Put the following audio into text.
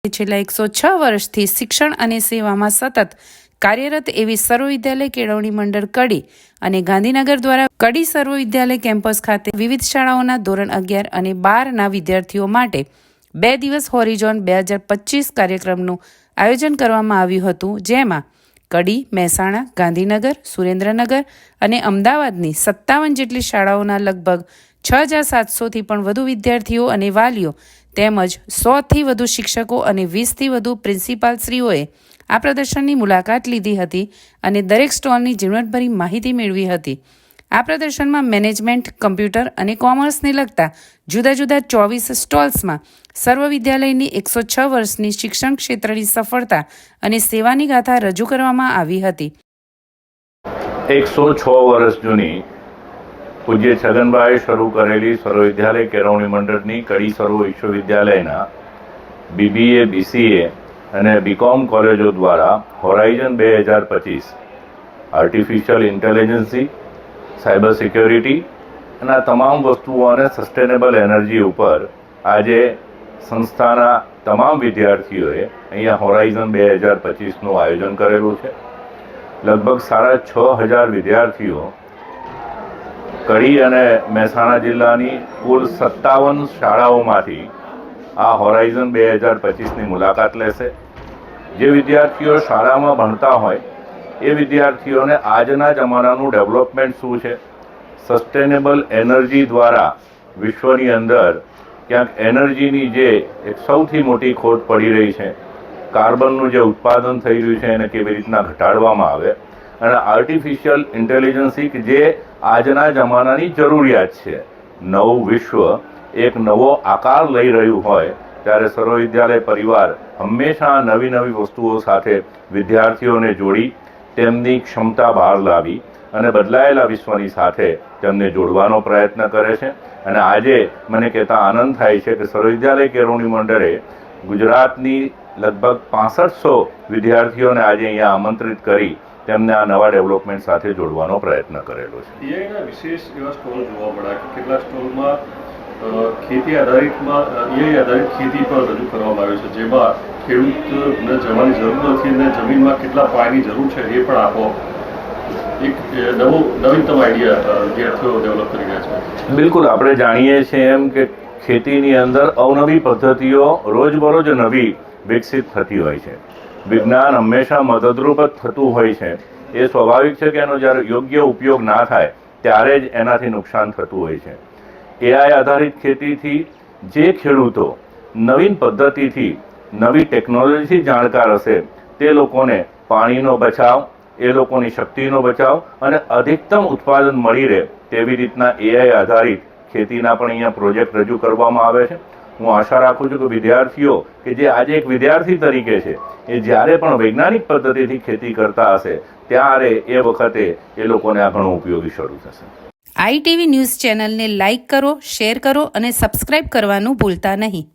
છેલ્લા 106 વર્ષથી શિક્ષણ અને સેવામાં સતત કાર્યરત એવી સર્વવિદ્યાલય કેળવણી મંડળ કડી અને ગાંધીનગર દ્વારા કડી સર્વવિદ્યાલય કેમ્પસ ખાતે વિવિધ શાળાઓના ધોરણ 11 અને 12ના વિદ્યાર્થીઓ માટે 2 દિવસ હોરિઝોન 2025 કાર્યક્રમનું આયોજન કરવામાં આવ્યું હતું, જેમાં કડી, મહેસાણા, ગાંધીનગર, સુરેન્દ્રનગર અને અમદાવાદની 57 જેટલી શાળાઓના લગભગ 6700થી પણ વધુ વિદ્યાર્થીઓ અને વાલીઓ તેમજ 100થી વધુ શિક્ષકો અને 20થી વધુ પ્રિન્સિપાલશ્રીઓએ આ પ્રદર્શનની મુલાકાત લીધી હતી અને દરેક સ્ટોલની ઝીણવટભરી માહિતી મેળવી હતી. આ પ્રદર્શનમાં મેનેજમેન્ટ, કમ્પ્યુટર અને કોમર્સને લગતા જુદા જુદા 24 સ્ટોલ્સમાં સર્વ વિદ્યાલયની 106 વર્ષની શિક્ષણ ક્ષેત્રની સફળતા અને સેવાની ગાથા રજૂ કરવામાં આવી હતી. 106 વર્ષ જૂની પૂજ્ય છગનભાઈ શરૂ કરેલી સર્વવિદ્યાલય કેળવણી મંડળની કડી સર્વ વિશ્વવિદ્યાલયના BBA, BCA અને BCom કોલેજો દ્વારા Horizon 2025 artificial intelligence, cyber security અને આ તમામ વસ્તુઓ અને સસ્ટેનેબલ એનર્જી ઉપર આજે સંસ્થાના તમામ વિદ્યાર્થીઓએ અહીંયા હોરાઇઝન 2025નું આયોજન કરેલું છે. લગભગ 6500 વિદ્યાર્થીઓ કડી અને મહેસાણા જિલ્લાની કુલ 57 શાળાઓમાંથી આ હોરાઇઝન 2025ની મુલાકાત લેશે. જે વિદ્યાર્થીઓ શાળામાં ભણતા હોય એ વિદ્યાર્થીઓને આજના જમાનાનું ડેવલપમેન્ટ શું છે, સસ્ટેનેબલ એનર્જી દ્વારા વિશ્વની અંદર ક્યાંક એનર્જીની જે એક સૌથી મોટી ખોટ પડી રહી છે, કાર્બનનું જે ઉત્પાદન થઈ રહ્યું છે એને કેવી રીતના ઘટાડવામાં આવે, અને આર્ટિફિશિયલ ઇન્ટેલિજન્સી કે જે આજના જમાનાની જરૂરિયાત છે. નવું વિશ્વ એક નવો આકાર લઈ રહ્યું હોય ત્યારે સર્વવિદ્યાલય પરિવાર હંમેશા નવી નવી વસ્તુઓ સાથે વિદ્યાર્થીઓને જોડી તેમની ક્ષમતા બહાર લાવી અને બદલાયેલા વિશ્વની સાથે તેમને જોડવાનો પ્રયત્ન કરે છે. અને આજે મને કહેતા આનંદ થાય છે કે સર્વવિદ્યાલય કેળવણી મંડળે ગુજરાતની લગભગ 6500 વિદ્યાર્થીઓને આજે અહીંયા આમંત્રિત કરી તેમને આ નવા ડેવલપમેન્ટ સાથે જોડવાનો પ્રયત્ન કરેલો છે. એઆઈના વિશેષ એવા સ્ટોલ જોવા મળ્યા કે કેટલા સ્ટોલમાં ખેતી આધારિતમાં એઆઈ આધારિત ખેતી પર રજૂ કરવામાં આવે છે, જેમાં ખેડૂતને જવાની જરૂર નથી અને જમીનમાં કેટલા પાણીની જરૂર છે એ પણ આપો એક નવીનતમ આઈડિયા વિદ્યાર્થીઓ ડેવલપ કરી રહ્યા છે. બિલકુલ, આપણે જાણીએ છીએ એમ કે ખેતીની અંદર અવનવી પદ્ધતિઓ રોજબરોજ નવી વિકસિત થતી હોય છે. વિજ્ઞાન હંમેશા મદદરૂપ જ થતું હોય છે. એ સ્વાભાવિક છે કે એનો જ્યારે યોગ્ય ઉપયોગ ના થાય ત્યારે જ એનાથી નુકસાન થતું હોય છે. એઆઈ આધારિત ખેતીથી જે ખેડૂતો નવીન પદ્ધતિથી, નવી ટેકનોલોજીથી જાણકાર હશે તે લોકોને પાણીનો બચાવ, એ લોકોની શક્તિનો બચાવ અને અધિકતમ ઉત્પાદન મળી રહે તેવી રીતના એઆઈ આધારિત ખેતીના પણ અહીંયા પ્રોજેક્ટ રજૂ કરવામાં આવે છે. હું આશા રાખું છું કે વિદ્યાર્થીઓ કે જે આજે એક વિદ્યાર્થી તરીકે છે એ જ્યારે પણ વૈજ્ઞાનિક પદ્ધતિથી ખેતી કરતા હશે ત્યારે એ વખતે એ લોકોને આ ઘણું ઉપયોગી શરૂ થશે. ITV ન્યૂઝ ચેનલને લાઇક કરો, શેર કરો અને સબસ્ક્રાઇબ કરવાનું ભૂલતા નહીં.